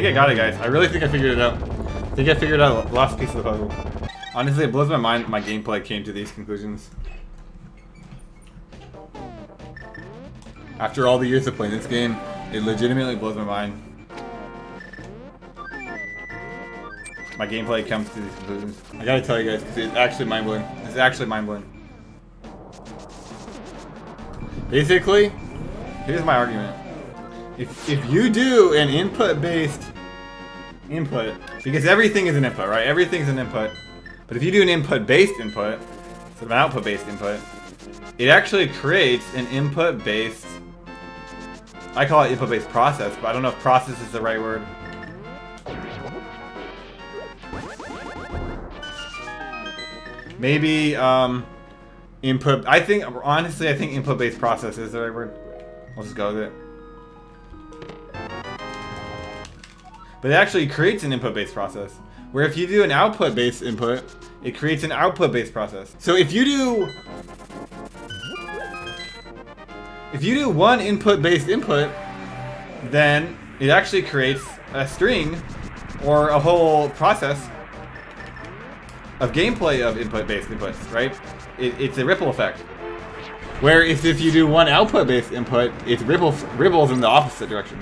think I got it, guys. I really think I figured it out. I think I figured out the last piece of the puzzle. Honestly, it blows my mind my gameplay came to these conclusions. After all the years of playing this game, it legitimately blows my mind. My gameplay comes to these conclusions. I gotta tell you guys, because it's actually mind-blowing. It's actually mind-blowing. Basically, here's my argument. If you do an input-based input, because everything is an input, right? Everything's an input. But if you do an input-based input, instead of an output-based input, it actually creates an input-based, I call it input-based process, but I don't know if process is the right word. Maybe input, honestly I think input-based process is the right word. I'll just go with it. But it actually creates an input-based process. Where if you do an output-based input, it creates an output-based process. So if you do one input-based input, then it actually creates a string or a whole process of gameplay of input-based inputs, right? It's a ripple effect. Where if you do one output-based input, it ripples in the opposite direction.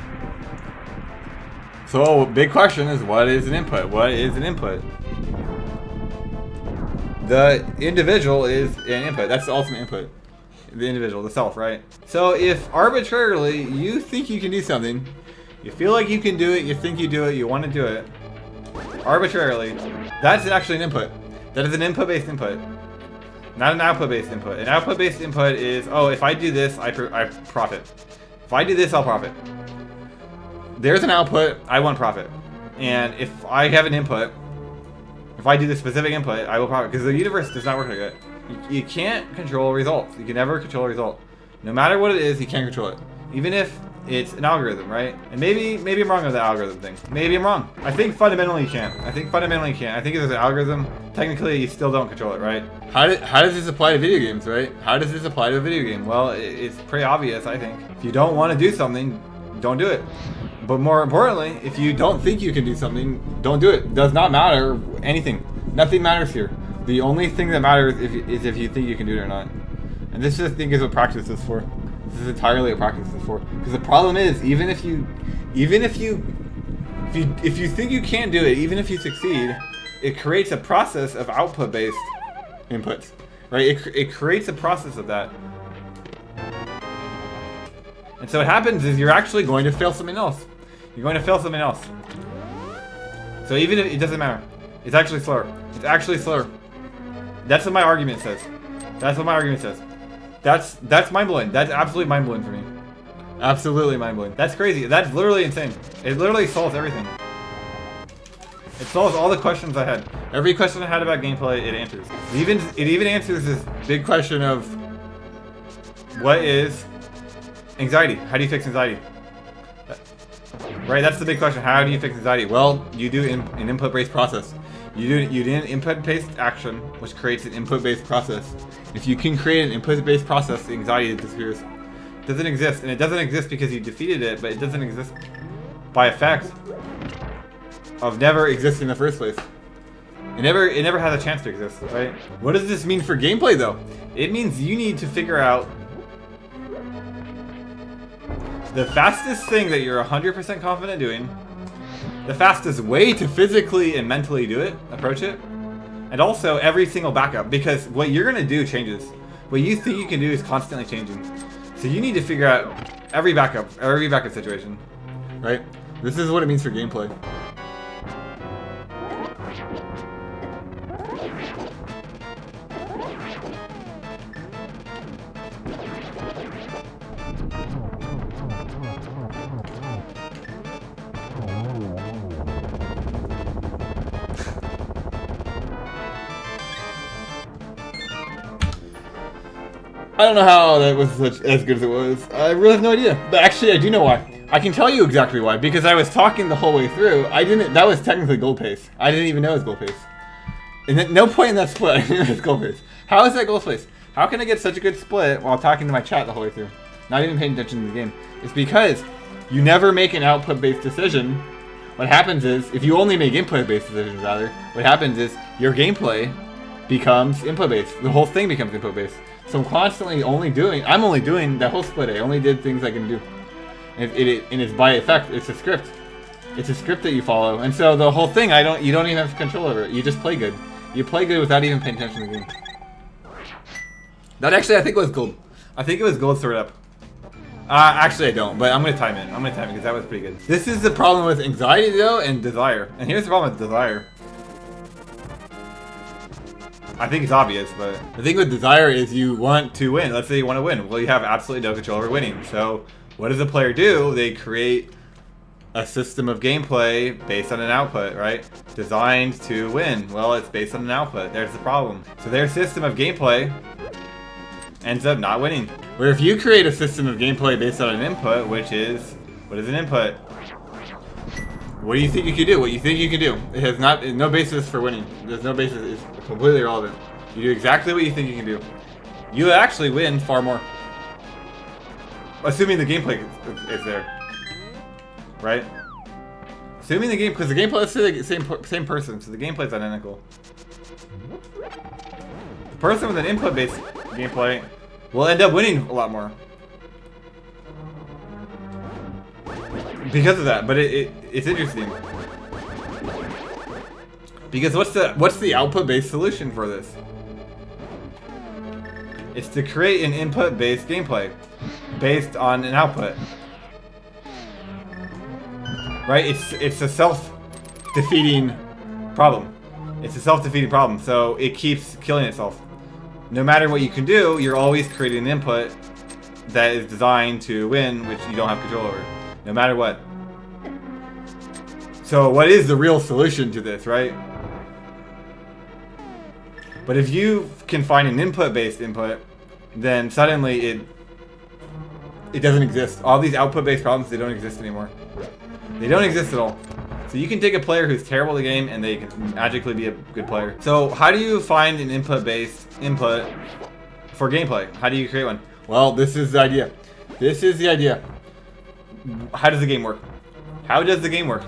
So, big question is, what is an input? What is an input? The individual is an input. That's the ultimate input. The individual, the self, right? So, if arbitrarily you think you can do something, you feel like you can do it, you think you do it, you want to do it, arbitrarily, that's actually an input. That is an input-based input. Not an output-based input. An output-based input is, oh, if I do this, I profit. If I do this, I'll profit. There's an output, I want profit. And if I have an input, if I do this specific input, I will profit. Because the universe does not work like that. You can't control results. You can never control a result. No matter what it is, you can't control it. Even if it's an algorithm, right? And maybe I'm wrong with the algorithm thing. Maybe I'm wrong. I think fundamentally you can't. I think if there's an algorithm, technically you still don't control it, right? How does this apply to video games, right? How does this apply to a video game? Well, it's pretty obvious, I think. If you don't want to do something, don't do it. But more importantly, if you don't think you can do something, don't do it. It does not matter anything. Nothing matters here. The only thing that matters is if you think you can do it or not. And this, I think, is what practice is for. This is entirely what practice is for. Because the problem is, even if you think you can't do it, even if you succeed, it creates a process of output-based inputs, right? It creates a process of that. And so what happens is you're actually going to fail something else. You're going to fail something else. So even if it doesn't matter, it's actually slower. It's actually slower. That's what my argument says. That's what my argument says. That's mind-blowing. That's absolutely mind-blowing for me. Absolutely mind-blowing. That's crazy. That's literally insane. It literally solves everything. It solves all the questions I had. Every question I had about gameplay, it answers. It even answers this big question of what is anxiety? How do you fix anxiety? Right, that's the big question. How do you fix anxiety? Well, you do an input-based process. You do an input-based action, which creates an input-based process. If you can create an input-based process, the anxiety disappears. It doesn't exist, and it doesn't exist because you defeated it, but it doesn't exist by effect of never existing in the first place. It never has a chance to exist, right? What does this mean for gameplay, though? It means you need to figure out the fastest thing that you're 100% confident doing, the fastest way to physically and mentally do it, approach it, and also every single backup, because what you're gonna do changes. What you think you can do is constantly changing. So you need to figure out every backup situation, right? This is what it means for gameplay. I don't know how that was as good as it was. I really have no idea. But actually, I do know why. I can tell you exactly why. Because I was talking the whole way through. That was technically gold pace. I didn't even know it was gold pace. And at no point in that split, I knew it was gold pace. How is that gold pace? How can I get such a good split while talking to my chat the whole way through? Not even paying attention to the game. It's because you never make an output-based decision What happens is, if you only make input-based decisions, rather, what happens is your gameplay becomes input-based. The whole thing becomes input-based. So I'm constantly I'm only doing that whole split. I only did things I can do. And it's by effect. It's a script. It's a script that you follow. And so the whole thing, you don't even have control over it. You just play good. You play good without even paying attention to the game. That actually, I think it was gold. I think it was gold sort up. Actually I don't, but I'm gonna time it. Because that was pretty good. This is the problem with anxiety though, and desire. And here's the problem with desire. I think it's obvious, but the thing with desire is you want to win. Let's say you want to win. Well, you have absolutely no control over winning. So what does the player do? They create a system of gameplay based on an output, right? Designed to win. Well, it's based on an output. There's the problem. So their system of gameplay ends up not winning. Where if you create a system of gameplay based on an input, which is, what is an input? What do you think you can do? What you think you can do? It has no basis for winning. There's no basis. It's completely irrelevant. You do exactly what you think you can do. You actually win far more. Assuming the gameplay is there. Right? Assuming the game, because the gameplay, let's say the same person, so the gameplay is identical. The person with an input-based gameplay will end up winning a lot more because of that. But it's interesting because what's the output-based solution for this? It's to create an input-based gameplay based on an output. Right? It's a self-defeating problem. It's a self-defeating problem, so it keeps killing itself. No matter what you can do, you're always creating an input that is designed to win, which you don't have control over. No matter what. So what is the real solution to this, right? But if you can find an input-based input, then suddenly it doesn't exist. All these output-based problems, they don't exist anymore. They don't exist at all. So you can take a player who's terrible at the game and they can magically be a good player. So how do you find an input-based input for gameplay? How do you create one? Well, this is the idea. This is the idea. How does the game work? How does the game work?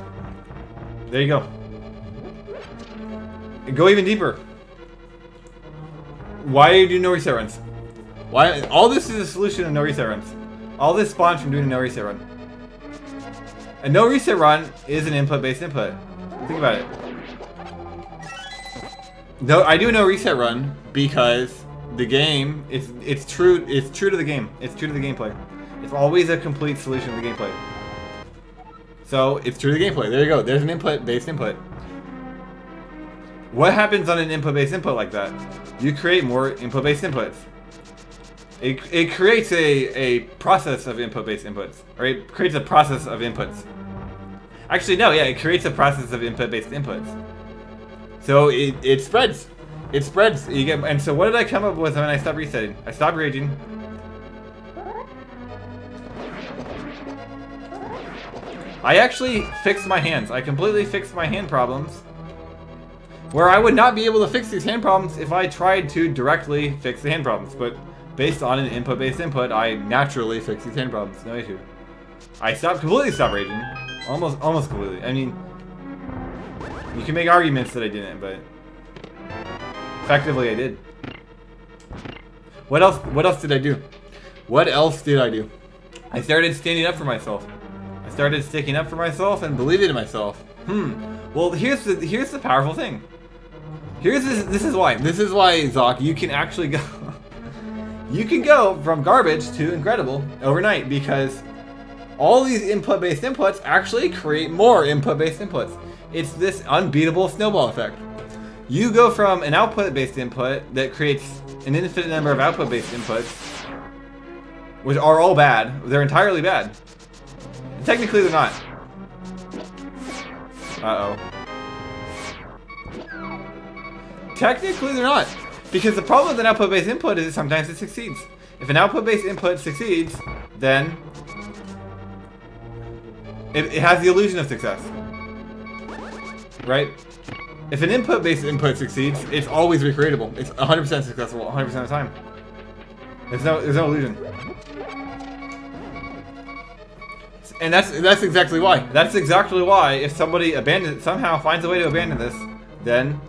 There you go. Go even deeper. Why do you do no reset runs? Why? All this is a solution of no reset runs. All this spawns from doing a no reset run. A no reset run is an input-based input. Think about it. No, I do a no reset run because the game it's true to the game. It's true to the gameplay. It's always a complete solution to the gameplay. So it's true to the gameplay. There you go. There's an input-based input. What happens on an input-based input like that? You create more input-based inputs. It creates a process of input-based inputs, or it creates a process of inputs. Actually, no, yeah, it creates a process of input-based inputs. So it spreads. It spreads. And so what did I come up with when I stopped resetting? I stopped raging. I actually fixed my hands. I completely fixed my hand problems. Where I would not be able to fix these hand problems if I tried to directly fix the hand problems, but based on an input-based input, I naturally fix these hand problems, no issue. I completely stopped raging. Almost completely. I mean, you can make arguments that I didn't, but effectively I did. What else did I do? What else did I do? I started standing up for myself. I started sticking up for myself and believing in myself. Well, here's the powerful thing. This is why, Zoc, you can actually go. You can go from garbage to incredible overnight because all these input-based inputs actually create more input-based inputs. It's this unbeatable snowball effect. You go from an output-based input that creates an infinite number of output-based inputs, which are all bad. They're entirely bad. Technically, they're not. Uh-oh. Technically, they're not. Because the problem with an output-based input is that sometimes it succeeds. If an output-based input succeeds, then it has the illusion of success. Right? If an input-based input succeeds, it's always recreatable. It's 100% successful 100% of the time. There's no illusion. And that's exactly why. That's exactly why if somebody somehow finds a way to abandon this, then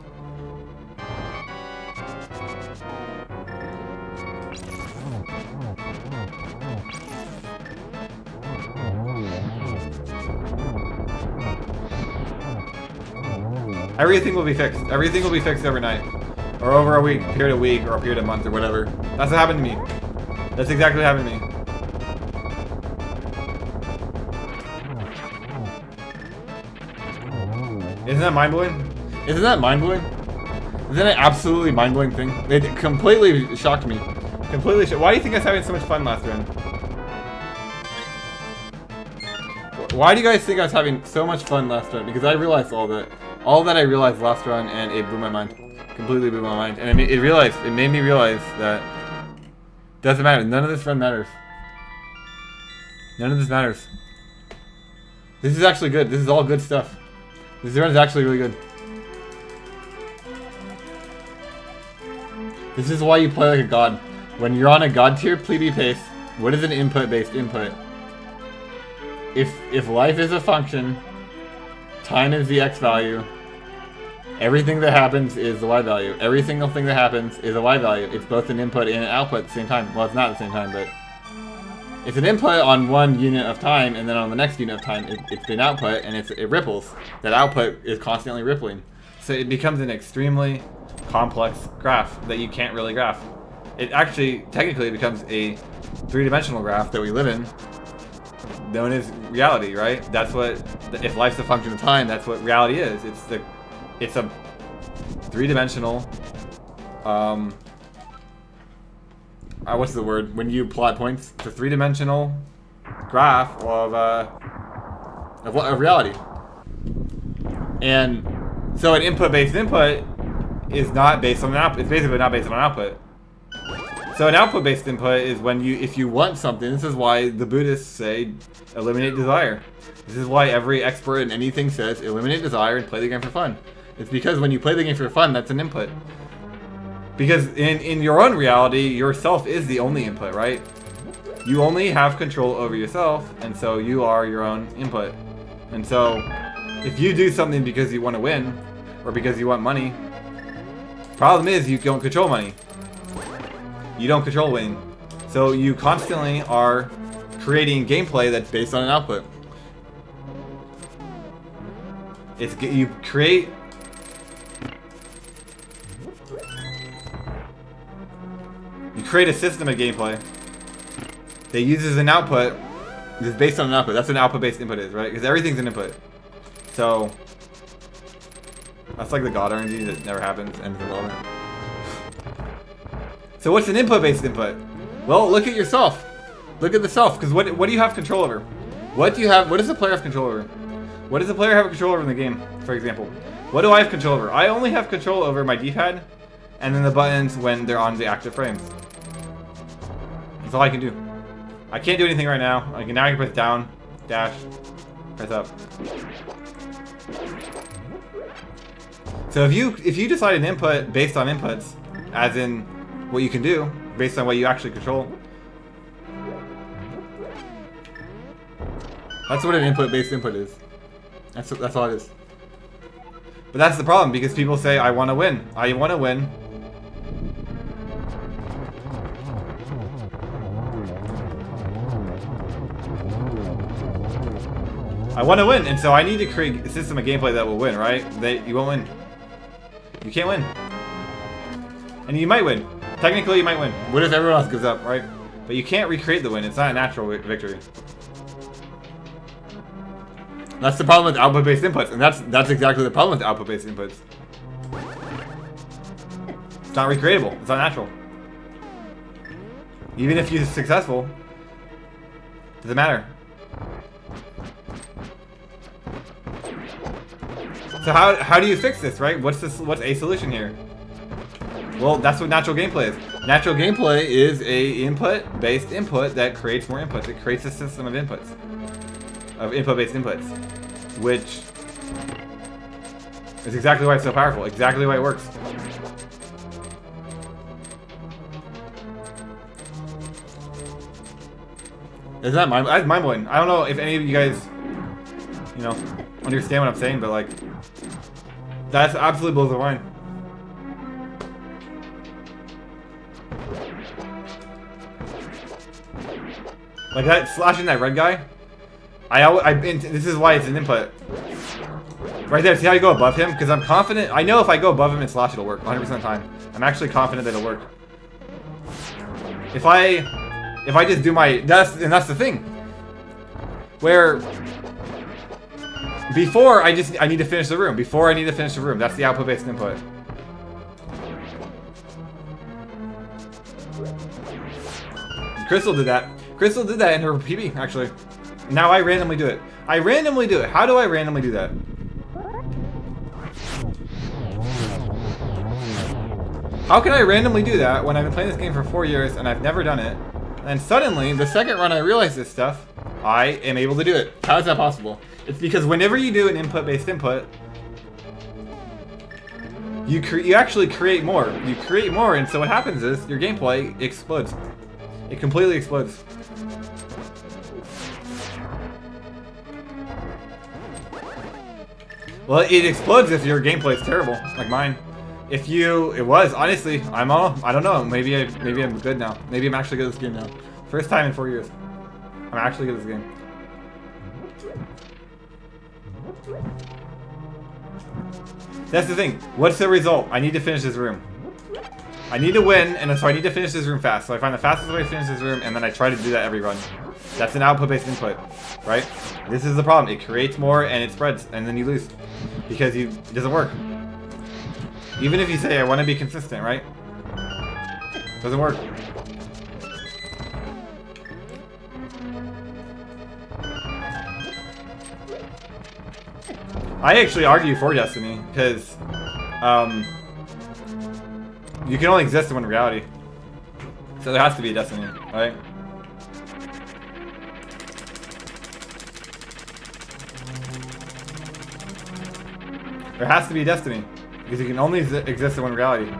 everything will be fixed. Everything will be fixed overnight. Or over a week, period of week, or a period of month, or whatever. That's what happened to me. That's exactly what happened to me. Isn't that mind-blowing? Isn't that mind-blowing? Isn't that an absolutely mind-blowing thing? It completely shocked me. Why do you think I was having so much fun last run? Why do you guys think I was having so much fun last run? Because I realized all that I realized last run, and it blew my mind. Completely blew my mind. And it made me realize that doesn't matter. None of this run matters. None of this matters. This is actually good. This is all good stuff. This run is actually really good. This is why you play like a god. When you're on a god tier plebe pace, what is an input-based input? If life is a function, time is the x value, everything that happens is the y value. Every single thing that happens is a y value. It's both an input and an output at the same time. Well, it's not at the same time, but it's an input on one unit of time, and then on the next unit of time, it's an output, and it ripples. That output is constantly rippling. So it becomes an extremely complex graph that you can't really graph. It actually, technically, becomes a three-dimensional graph that we live in, known as reality, right? That's what, if life's a function of time, that's what reality is. It's a three-dimensional, what's the word? When you plot points, it's a three-dimensional graph of reality. And so an input-based input is not based on an output. It's basically not based on an output. So an output-based input is when if you want something. This is why the Buddhists say eliminate desire. This is why every expert in anything says eliminate desire and play the game for fun. It's because when you play the game for fun, that's an input. Because in your own reality, yourself is the only input, right? You only have control over yourself, and so you are your own input. And so if you do something because you want to win, or because you want money, problem is you don't control money. You don't control winning. So you constantly are creating gameplay that's based on an output. You create a system of gameplay that uses an output that's based on an output. That's what an output-based input is, right? Because everything's an input. So that's like the God RNG that never happens and is irrelevant. So what's an input-based input? Well, look at yourself. Look at the self, because what do you have control over? What does the player have control over? What does the player have control over in the game, for example? What do I have control over? I only have control over my D-pad, and then the buttons when they're on the active frames. That's all I can do. I can't do anything right now. Now I can press down, dash, press up. So if you decide an input based on inputs, as in what you can do, based on what you actually control, that's what an input-based input is. That's all it is. But that's the problem, because people say, I want to win. I want to win. I want to win, and so I need to create a system of gameplay that will win, right? You won't win. You can't win. And you might win. Technically, you might win. What if everyone else gives up, right? But you can't recreate the win. It's not a natural victory. That's the problem with output-based inputs, and that's exactly the problem with output-based inputs. It's not recreatable. It's not natural. Even if you're successful, doesn't matter. So how do you fix this, right? What's a solution here? Well, that's what natural gameplay is. Natural gameplay is a input-based input that creates more inputs. It creates a system of inputs. Of input-based inputs, which is exactly why it's so powerful, exactly why it works. Is that that's mind blowing? I don't know if any of you guys, you know, understand what I'm saying, but like, that's absolutely blows the mind. Like that slashing that red guy. This is why it's an input. Right there, see how you go above him? Because I'm confident, I know if I go above him and slash it'll work 100% of the time. I'm actually confident that it'll work. If I just do my, that's the thing. Where, before I need to finish the room. Before I need to finish the room, that's the output-based input. Crystal did that. Crystal did that in her PB, actually. Now I randomly do it. I randomly do it. How do I randomly do that? How can I randomly do that when I've been playing this game for 4 years and I've never done it? And suddenly, the second run I realize this stuff, I am able to do it. How is that possible? It's because whenever you do an input-based input, you actually create more. You create more, and so what happens is your gameplay explodes. It completely explodes. Well, it explodes if your gameplay is terrible, like mine. If it was, honestly, I don't know, maybe I'm good now. Maybe I'm actually good at this game now. First time in 4 years. I'm actually good at this game. That's the thing. What's the result? I need to finish this room. I need to win, and so I need to finish this room fast. So I find the fastest way to finish this room, and then I try to do that every run. That's an output-based input, right? This is the problem. It creates more, and it spreads, and then you lose. Because it doesn't work. Even if you say, I want to be consistent, right? Doesn't work. I actually argue for Destiny, because you can only exist in one reality. So there has to be a Destiny, right? There has to be a Destiny. Because you can only exist in one reality.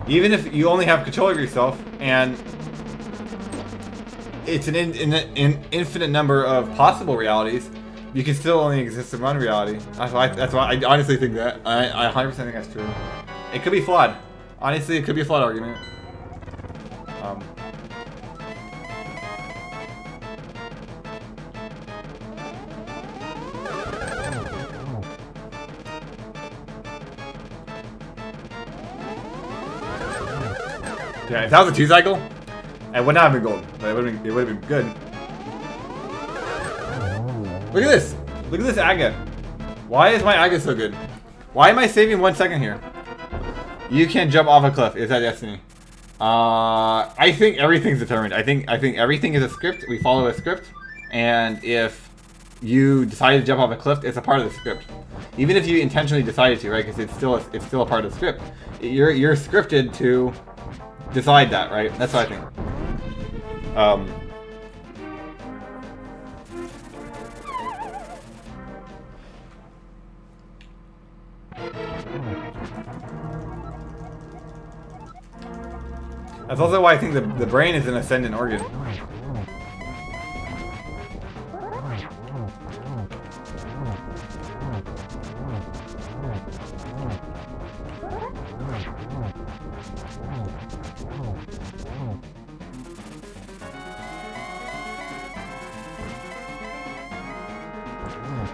Even if you only have control of yourself, and it's an infinite number of possible realities, you can still only exist in one reality. That's why I honestly think that. I 100% think that's true. It could be flawed. Honestly, it could be a flawed argument. Yeah, if that was a 2-cycle, it would not have been gold, but it would have been good. Look at this! Look at this Aga. Why is my Aga so good? Why am I saving 1 second here? You can jump off a cliff. Is that Destiny? I think everything's determined. I think everything is a script. We follow a script, and if you decide to jump off a cliff, it's a part of the script. Even if you intentionally decided to, right? Because it's still a part of the script. You're scripted to decide that, right? That's what I think. That's also why I think the brain is an ascendant organ.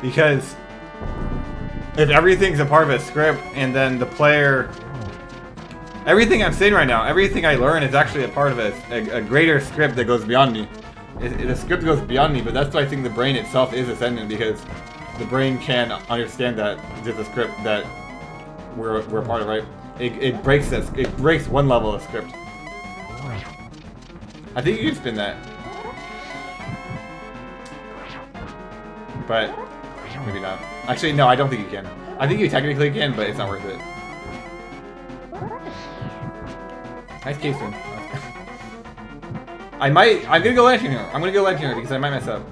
Because if everything's a part of a script and then the player... Everything I'm saying right now, everything I learn is actually a part of a greater script that goes beyond me. The script goes beyond me, but that's why I think the brain itself is ascendant, because the brain can understand that there's a script that we're a part of, right? It breaks this. It breaks one level of script. I think you can spin that. But maybe not. Actually, no, I don't think you can. I think you technically can, but it's not worth it. Nice case spin. I'm gonna go lantern here. I'm gonna go lantern here because I might mess up.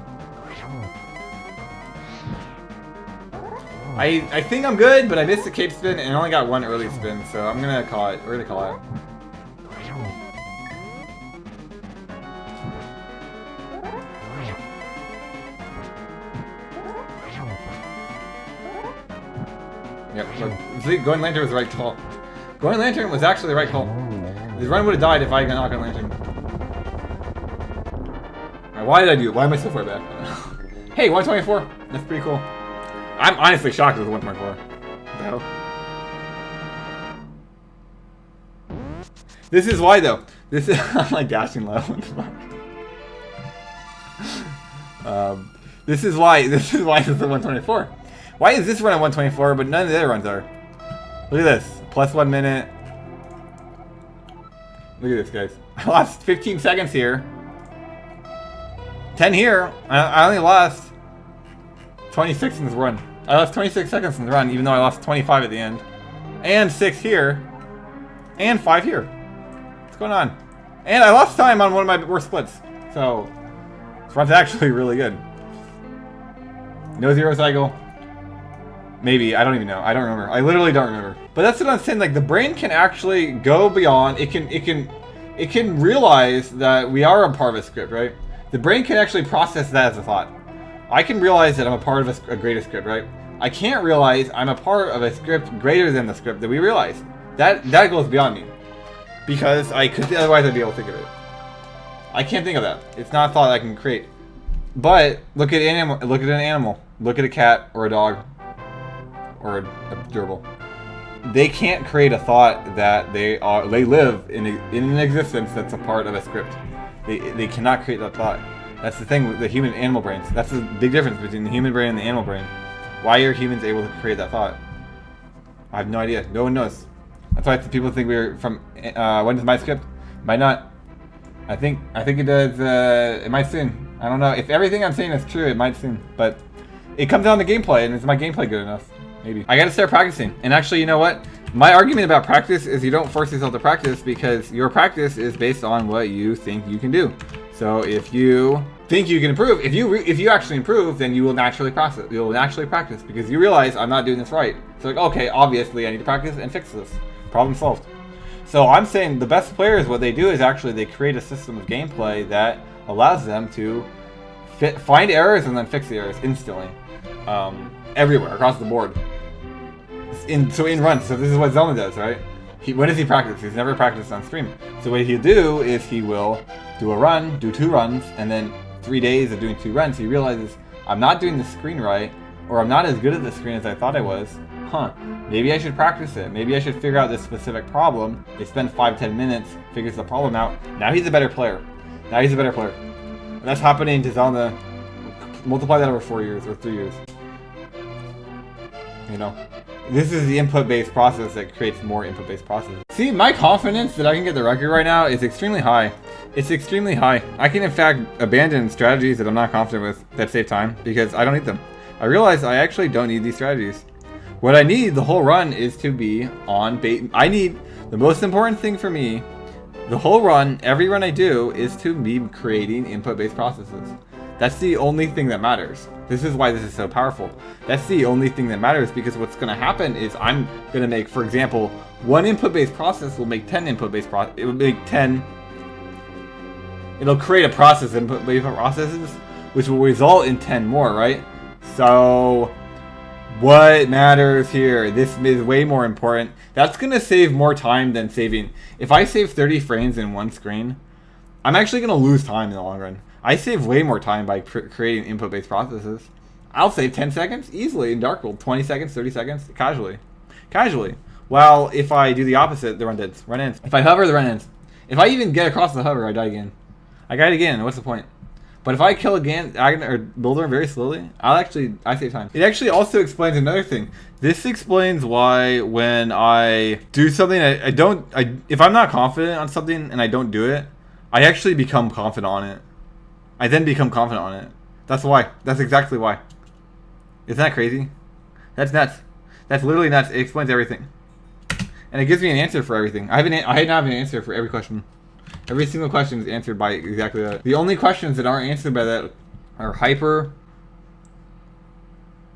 I think I'm good, but I missed the cape spin and I only got one early spin, so I'm gonna call it. We're gonna call it. Yep, so going lantern was the right call. Going lantern was actually the right call. This run would have died if I had not gone lantern. Alright, why did I do it? Why am I so far back? Hey, 124! That's pretty cool. I'm honestly shocked with 124. No. This is why though. This is I'm like dashing low. This is why this is a 124. Why is this run at 124 but none of the other runs are? Look at this. Plus 1 minute. Look at this, guys. I lost 15 seconds here. 10 here. I only lost 26 in this run. I lost 26 seconds in the run, even though I lost 25 at the end. And 6 here. And 5 here. What's going on? And I lost time on one of my worst splits. So, this run's actually really good. No zero cycle. Maybe, I don't even know. I don't remember. I literally don't remember. But that's what I'm saying. Like the brain can actually go beyond. It can realize that we are a part of a script, right? The brain can actually process that as a thought. I can realize that I'm a part of a greater script, right? I can't realize I'm a part of a script greater than the script that we realize. That goes beyond me, because I could otherwise I'd be able to think of it. I can't think of that. It's not a thought I can create. But look at an animal. Look at an animal. Look at a cat or a dog. Or a gerbil. They can't create a thought that they live in an existence that's a part of a script. They cannot create that thought. That's the thing with the human and animal brains. That's the big difference between the human brain and the animal brain. Why are humans able to create that thought? I have no idea. No one knows. That's why people think we're from. When does my script? Might not. I think it does. It might soon. I don't know if everything I'm saying is true. It might soon, but it comes down to gameplay, and is my gameplay good enough? Maybe. I gotta start practicing. And actually, you know what? My argument about practice is you don't force yourself to practice, because your practice is based on what you think you can do. So if you think you can improve, if you actually improve, then you will naturally practice. You will naturally practice because you realize I'm not doing this right. So like, okay, obviously I need to practice and fix this. Problem solved. So I'm saying the best players, what they do is actually they create a system of gameplay that allows them to find errors and then fix the errors instantly, everywhere across the board. In runs, so this is what Zelda does, right? When does he practice? He's never practiced on stream. So what he'll do is he will do a run, do 2 runs, and then 3 days of doing 2 runs, he realizes, I'm not doing the screen right, or I'm not as good at the screen as I thought I was. Maybe I should practice it. Maybe I should figure out this specific problem. They spend 5-10 minutes, figures the problem out. Now he's a better player. And that's happening to Zelda. Multiply that over 4 years, or 3 years. You know? This is the input-based process that creates more input-based processes. See, my confidence that I can get the record right now is extremely high. It's extremely high. I can, in fact, abandon strategies that I'm not confident with that save time because I don't need them. I realize I actually don't need these strategies. What I need the whole run is to be on bait. I need, the most important thing for me, the whole run, every run I do, is to be creating input-based processes. That's the only thing that matters. This is why this is so powerful. That's the only thing that matters, because what's going to happen is I'm going to make, for example, one input-based process will make 10 input-based processes. It will make 10. It'll create a process, input-based processes, which will result in 10 more, right? So, what matters here? This is way more important. That's going to save more time than saving. If I save 30 frames in one screen, I'm actually going to lose time in the long run. I save way more time by creating input-based processes. I'll save 10 seconds easily in Dark World, 20 seconds, 30 seconds, casually. Well, if I do the opposite, the run ends. If I hover, the run ends. If I even get across the hover, I die again. I die again. What's the point? But if I kill again or Boulder very slowly, I save time. It actually also explains another thing. This explains why when I do something, if I'm not confident on something and I don't do it, I actually become confident on it. I then become confident on it. That's why. That's exactly why. Isn't that crazy? That's nuts. That's literally nuts. It explains everything. And it gives me an answer for everything. I now have an answer for every question. Every single question is answered by exactly that. The only questions that aren't answered by that are hyper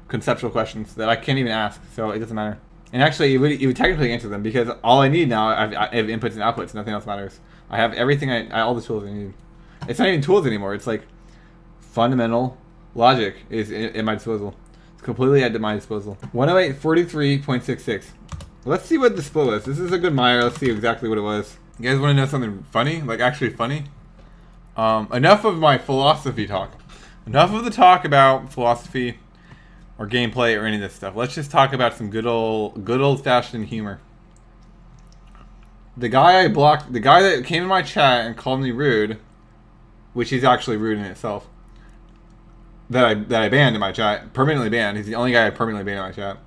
conceptual questions that I can't even ask, so it doesn't matter. And actually, it would technically answer them, because all I need now, I have inputs and outputs. Nothing else matters. I have everything all the tools I need. It's not even tools anymore. It's like fundamental logic is in my disposal. It's completely at my disposal. 108.43.66. Let's see what the split was. This is a good mire. Let's see exactly what it was. You guys want to know something funny? Like actually funny? Enough of my philosophy talk. Enough of the talk about philosophy or gameplay or any of this stuff. Let's just talk about some good old fashioned humor. The guy I blocked, the guy that came in my chat and called me rude, which is actually rude in itself, that I banned in my chat, permanently banned. He's the only guy I permanently banned in my chat.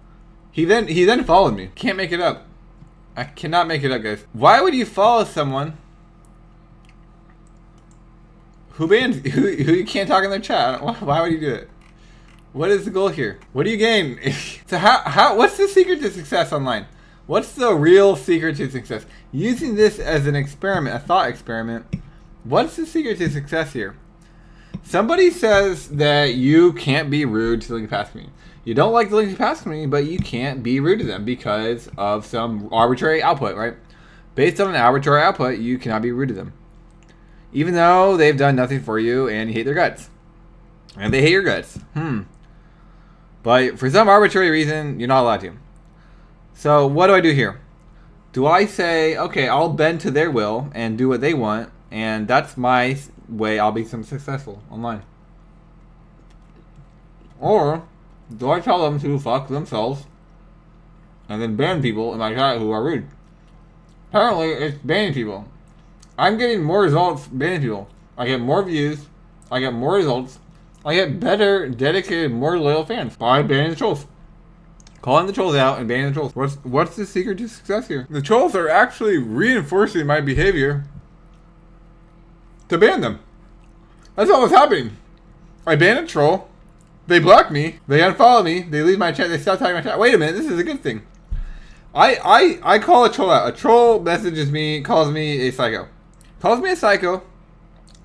He then followed me. Can't make it up. I cannot make it up, guys. Why would you follow someone who you can't talk in their chat? Why would you do it? What is the goal here? What do you gain? So what's the secret to success online? What's the real secret to success? Using this as an experiment, a thought experiment. What's the secret to success here? Somebody says that you can't be rude to the link past community. You don't like the link past community, but you can't be rude to them because of some arbitrary output, right? Based on an arbitrary output, you cannot be rude to them. Even though they've done nothing for you and you hate their guts. And they hate your guts. But for some arbitrary reason, you're not allowed to. So what do I do here? Do I say, okay, I'll bend to their will and do what they want, and that's my way I'll be successful online? Or do I tell them to fuck themselves and then ban people in my chat who are rude? Apparently, it's banning people. I'm getting more results banning people. I get more views. I get more results. I get better, dedicated, more loyal fans by banning the trolls. Calling the trolls out and banning the trolls. What's the secret to success here? The trolls are actually reinforcing my behavior to ban them. That's all that's happening. I ban a troll. They block me. They unfollow me. They leave my chat. They stop talking my chat. Wait a minute. This is a good thing. I call a troll out. A troll messages me, calls me a psycho. Calls me a psycho.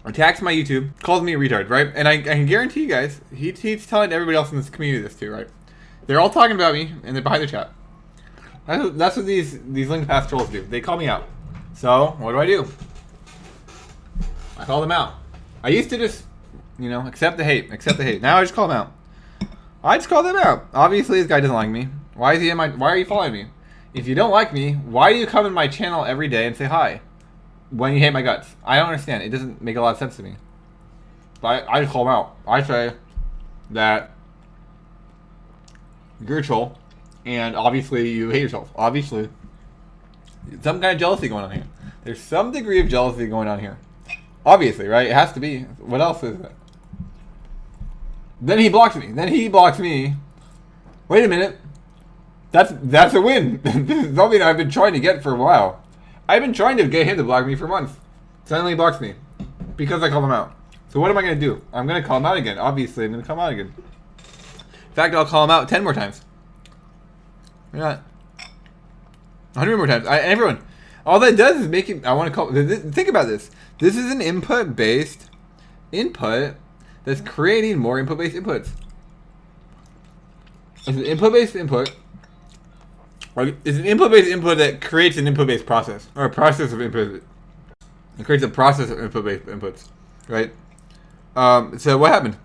Attacks my YouTube. Calls me a retard, right? And I can guarantee you guys, he's telling everybody else in this community this too, right? They're all talking about me, and they're behind the chat. That's what these link past trolls do. They call me out. So, what do? I call them out. I used to just, accept the hate. Now I just call them out. I just call them out. Obviously, this guy doesn't like me. Why are you following me? If you don't like me, why do you come in my channel every day and say hi when you hate my guts? I don't understand. It doesn't make a lot of sense to me. But I just call them out. I say that you're a troll, and obviously you hate yourself. Obviously, some kind of jealousy going on here. There's some degree of jealousy going on here. Obviously, right? It has to be. What else is it? Then he blocks me. Wait a minute. That's a win. This is something I've been trying to get for a while. I've been trying to get him to block me for months. Suddenly he blocks me because I called him out. So what am I going to do? I'm going to call him out again. Obviously, I'm going to call him out again. In fact, I'll call him out 10 more times. Why not? 100 more times. Everyone, all that does is make it. I want to call. Think about this. This is an input-based input that's creating more input-based inputs. It's an input-based input. It's an input-based input that creates an input-based process, or a process of input. It creates a process of input-based inputs, right? So what happened?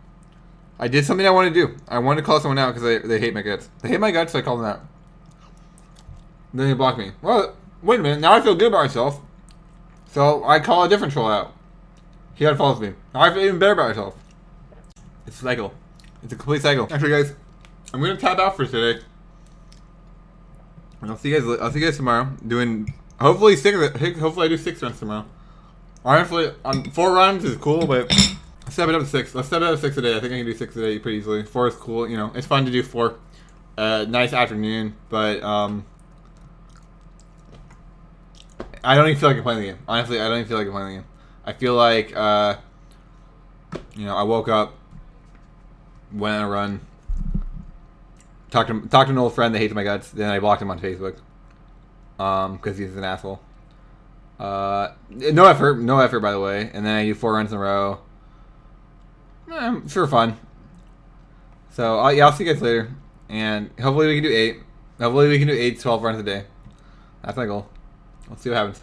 I did something I wanted to do. I wanted to call someone out because they hate my guts. They hate my guts, so I called them out. Then they blocked me. Well, wait a minute. Now I feel good about myself. So I call a different troll out. He unfollows me. Now I feel even better about myself. It's a cycle. It's a complete cycle. Actually, guys, I'm gonna tap out for today. And I'll see you guys tomorrow. Hopefully I do 6 runs tomorrow. Honestly, 4 runs is cool, but let's step it up to 6. Let's step it up to 6 a day. I think I can do 6 a day pretty easily. 4 is cool. It's fun to do 4. Nice afternoon, but I don't even feel like I'm playing the game. Honestly, I don't even feel like I'm playing the game. I feel like I woke up, went on a run, talked to an old friend that hates my guts. Then I blocked him on Facebook because he's an asshole. No effort, by the way. And then I do 4 runs in a row. For fun. So I'll see you guys later, and hopefully we can do 8. Hopefully we can do 8 to 12 runs a day. That's my goal. Let's see what happens.